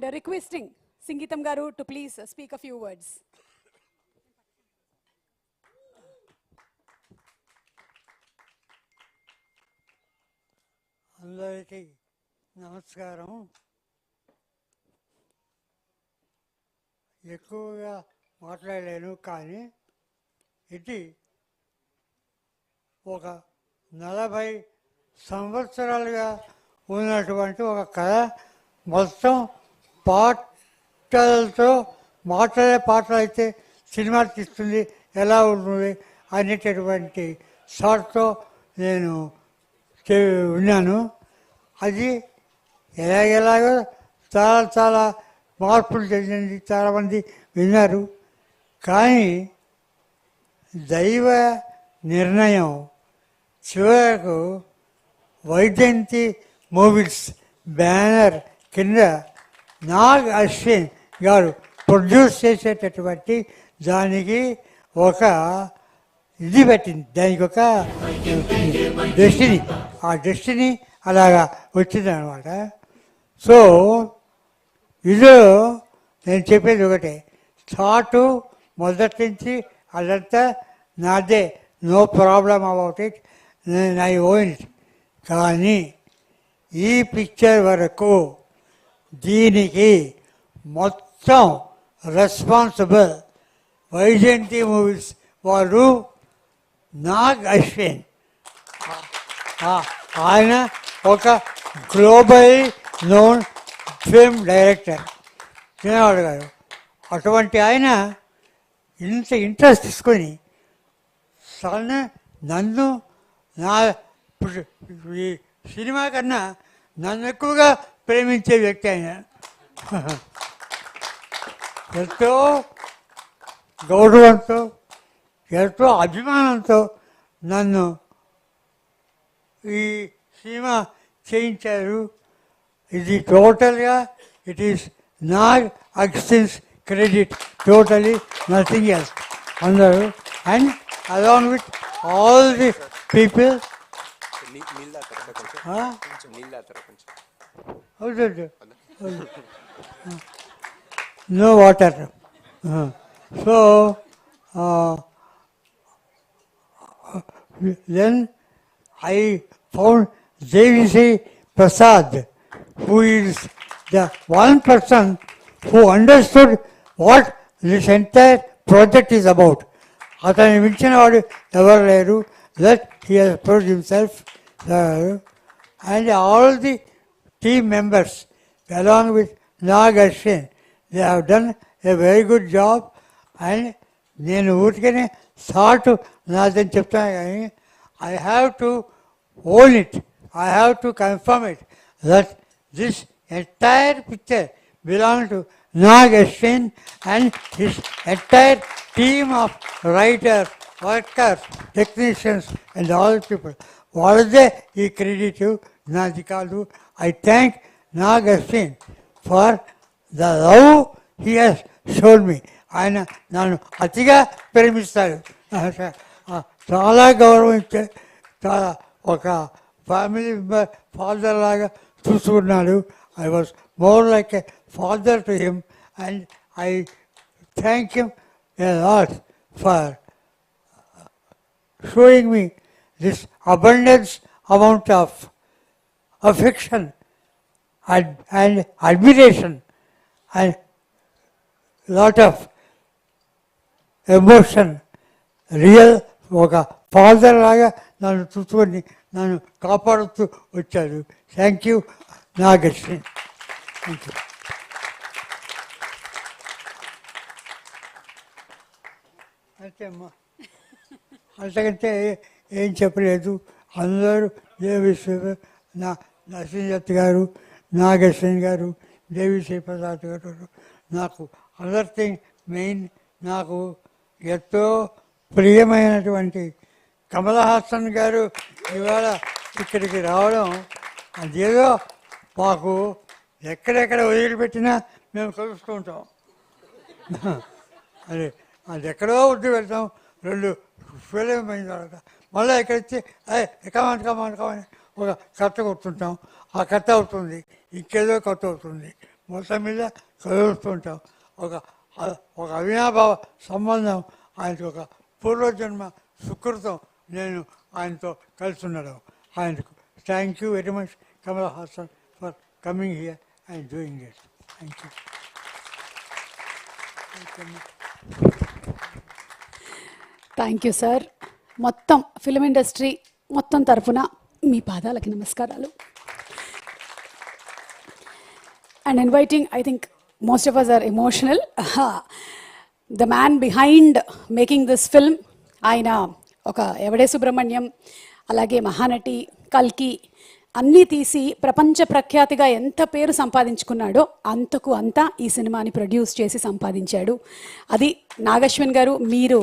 Requesting Singitam Garu to please speak a few words. అందరికీ నమస్కారం. ఎక్కువగా మాట్లాడలేను, కానీ ఇది ఒక 40 సంవత్సరాలుగా ఉన్నటువంటి ఒక కథ. మొత్తం పాటలతో పాటలు అయితే సినిమా తీస్తుంది ఎలా ఉంటుంది అనేటటువంటి షార్ట్తో నేను విన్నాను. అది ఎలాగో చాలా మార్పులు చెందింది, చాలామంది విన్నారు. కానీ దైవ నిర్ణయం చివరకు వైజయంతి మూవీస్ బ్యానర్ కింద నాగ్ అశ్విన్ గారు ప్రొడ్యూస్ చేసేటటువంటి దానికి ఒక ఇది పెట్టింది, దానికి ఒక డెస్టినీ. ఆ డెస్టినీ అలాగా వచ్చింది అనమాట. సో ఇది నేను చెప్పేది ఒకటే, థాటు మొదటి నుంచి అదంతా నాదే, no problem about it, I own it. కానీ ఈ పిక్చర్ వరకు దీనికి మొత్తం రెస్పాన్సిబుల్ వైజయంతి మూవీస్ వారు నాగ్ అశ్విన్. ఆయన ఒక గ్లోబల్ నోన్ ఫిల్మ్ డైరెక్టర్ చిన్నవాడు గారు. అటువంటి ఆయన ఇంత ఇంట్రెస్ట్ తీసుకొని నన్ను ఈ సినిమా కన్నా నన్ను ఎక్కువగా ప్రేమించే వ్యక్తి ఆయన. ఎంతో గౌరవంతో, ఎంతో అభిమానంతో నన్ను ఈ సినిమా చేయించారు. ఇది టోటల్గా it is Nag Ashwin's credit, totally nothing else. అందరూ and along with all the people. No water. So then I found JVC Prasad, who is the one person who understood what this entire project is about. అతను మించిన వాడు ఎవరు లేరు. That he has proved himself. And all the team members along with Nag Ashwin, they have done a very good job. And నేను ఊరికనే thought నాదని చెప్తాను, కానీ I have to own it, I have to confirm it, that this entire picture belongs to Nag Ashwin and his entire team of writers, workers, technicians and all people. వాళ్ళదే ఈ credit, నాది కాదు. I thank Nag Ashwin for the love he has shown me. ఆయన నన్ను అతిగా ప్రేమిస్తాడు, చాలా గౌరవించే, చాలా ఒక ఫ్యామిలీ మెంబర్, ఫాదర్ లాగా చూసుకున్నాడు. I was more like a father to him, and I thank him a lot for showing me this abundance amount of affection and admiration and lot of emotion. Real ఒక father లాగా నన్ను చూసుకొని నన్ను కాపాడుతూ వచ్చాడు. Thank you Nag Ashwin. Thank you. అంతే అమ్మా, అంతకంటే ఏం చెప్పలేదు. అందరూ దేవిశ్రీ, నరసింహదత్ గారు, నాగ్ అశ్విన్ గారు, దేవిశ్రీ ప్రసాద్ గారు. నాకు అదర్ థింగ్ మెయిన్, నాకు ఎంతో ప్రియమైనటువంటి కమల్ హాసన్ గారు ఇవాళ ఇక్కడికి రావడం, అదేదో మాకు ఎక్కడెక్కడ వదిలిపెట్టినా మేము కలుస్తూ ఉంటాం. అది ఎక్కడో వద్దు వెళ్తాం, 2 ఫిలిం అయిన తర్వాత మళ్ళీ ఇక్కడికి వచ్చి కమాన్ ఒక కథ కొడుతుంటాం. ఆ కథ అవుతుంది, ఇంకేదో కథ అవుతుంది. మొత్తం మీద కలుస్తుంటాం. ఒక ఒక అవినాభావ సంబంధం ఆయనకు, ఒక పూర్వజన్మ సుకృతం నేను ఆయనతో కలిసి ఉండడం. ఆయనకు thank you very much Kamal Haasan for coming here and doing it. Thank you. Thank you sir. మొత్తం ఫిలిం ఇండస్ట్రీ మొత్తం తరఫున మీ పాదాలకి నమస్కారాలు. And inviting, I think most of us are emotional. The man behind making this film, ఆయన ఒక ఎవడే సుబ్రహ్మణ్యం, అలాగే మహానటి, కల్కి అన్నీ తీసి ప్రపంచ ప్రఖ్యాతిగా ఎంత పేరు సంపాదించుకున్నాడో అంతకు అంతా ఈ సినిమాని ప్రొడ్యూస్ చేసి సంపాదించాడు. అది నాగశ్విన్ గారు, మీరు